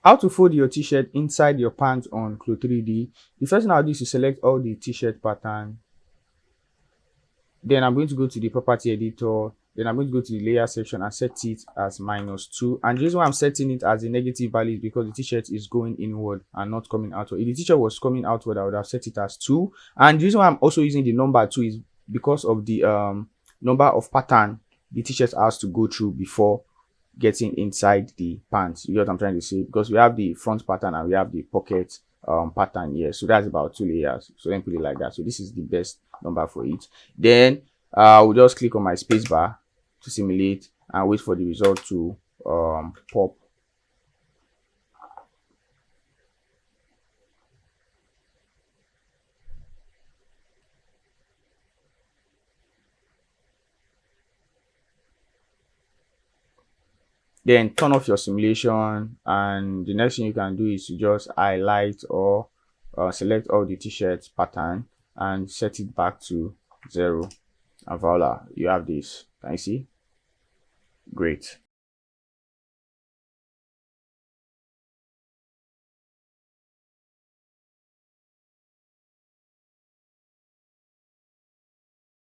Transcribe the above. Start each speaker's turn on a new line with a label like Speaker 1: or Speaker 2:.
Speaker 1: How to fold your t-shirt inside your pants on CLO3D. The first thing I'll do is to select all the t-shirt pattern. Then I'm going to go to the property editor. Then I'm going to go to the layer section and set it as -2. And the reason why I'm setting it as a negative value is because the t-shirt is going inward and not coming outward. If the t-shirt was coming outward, I would have set it as 2. And the reason why I'm also using the number 2 is because of the number of pattern the t-shirt has to go through before getting inside the pants. You get what I'm trying to say? Because we have the front pattern and we have the pocket pattern here, so that's about 2 layers. So let me put it like that. So this is the best number for it. Then we'll just click on my space bar to simulate and wait for the result to pop. Then turn off your simulation, and the next thing you can do is to just highlight or select all the t-shirt pattern and set it back to 0, and voila, you have this. Can you see? Great.